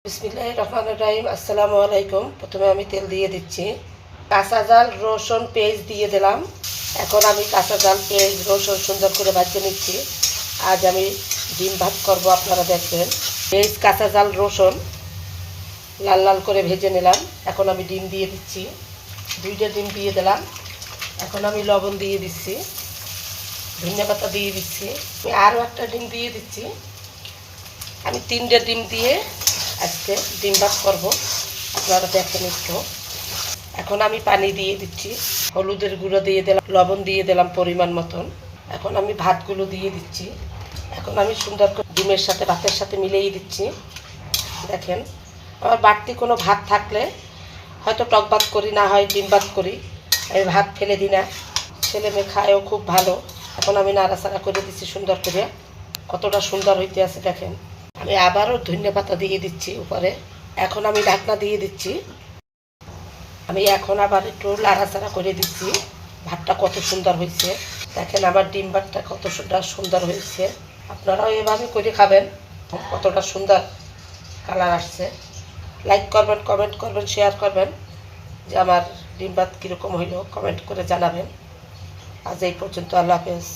বিসমিল্লাহির রহমানির রহিম। আসসালামু আলাইকুম। প্রথমে আমি তেল দিয়ে দিচ্ছি, কাঁচা জাল রসুন পেঁয়াজ দিয়ে দিলাম। এখন আমি কাঁচা জাল পেঁয়াজ রসুন সুন্দর করে ভাজতে নিচ্ছি। আজ আমি ডিম ভাত করব, আপনারা দেখবেন। পেঁয়াজ কাঁচা জাল রসুন লাল লাল করে ভেজে নিলাম। এখন আমি ডিম দিয়ে দিচ্ছি, 2টা ডিম দিয়ে দিলাম। এখন আমি লবণ দিয়ে দিচ্ছি, ধনিয়া পাতা দিয়ে দিচ্ছি, আরও একটা ডিম দিয়ে দিচ্ছি। আমি 3টে ডিম দিয়ে আজকে ডিম ভাত করবো, আপনারা দেখেন একটু। এখন আমি পানি দিয়ে দিচ্ছি, হলুদের গুঁড়ো দিয়ে দিলাম, লবণ দিয়ে দিলাম পরিমাণ মতন। এখন আমি ভাতগুলো দিয়ে দিচ্ছি। এখন আমি সুন্দর করে ডিমের সাথে ভাতের সাথে মিলিয়ে দিচ্ছি। দেখেন, আমার বাড়তি কোনো ভাত থাকলে হয়তো টক ভাত করি, না হয় ডিম ভাত করি। আমি ভাত ফেলে দিই না, ছেলে মেয়ে খায়ও খুব ভালো। এখন আমি নাড়াচাড়া করে দিচ্ছি সুন্দর করে, কতটা সুন্দর হইতে আছে দেখেন। আমি আবারও ধনিয়া পাতা দিয়ে দিচ্ছি উপরে। এখন আমি ঢাকনা দিয়ে দিচ্ছি। আমি এখন আবার একটু নাড়াচাড়া করে দিচ্ছি। ভাতটা কত সুন্দর হয়েছে দেখেন, আমার ডিম ভাতটা কত সুন্দর হয়েছে। আপনারাও এভাবে করে খাবেন, কতটা সুন্দর কালার আসছে। লাইক করবেন, কমেন্ট করবেন, শেয়ার করবেন। যে আমার ডিম ভাত কীরকম হইল কমেন্ট করে জানাবেন। আজ এই পর্যন্ত, আল্লাহ হাফেজ।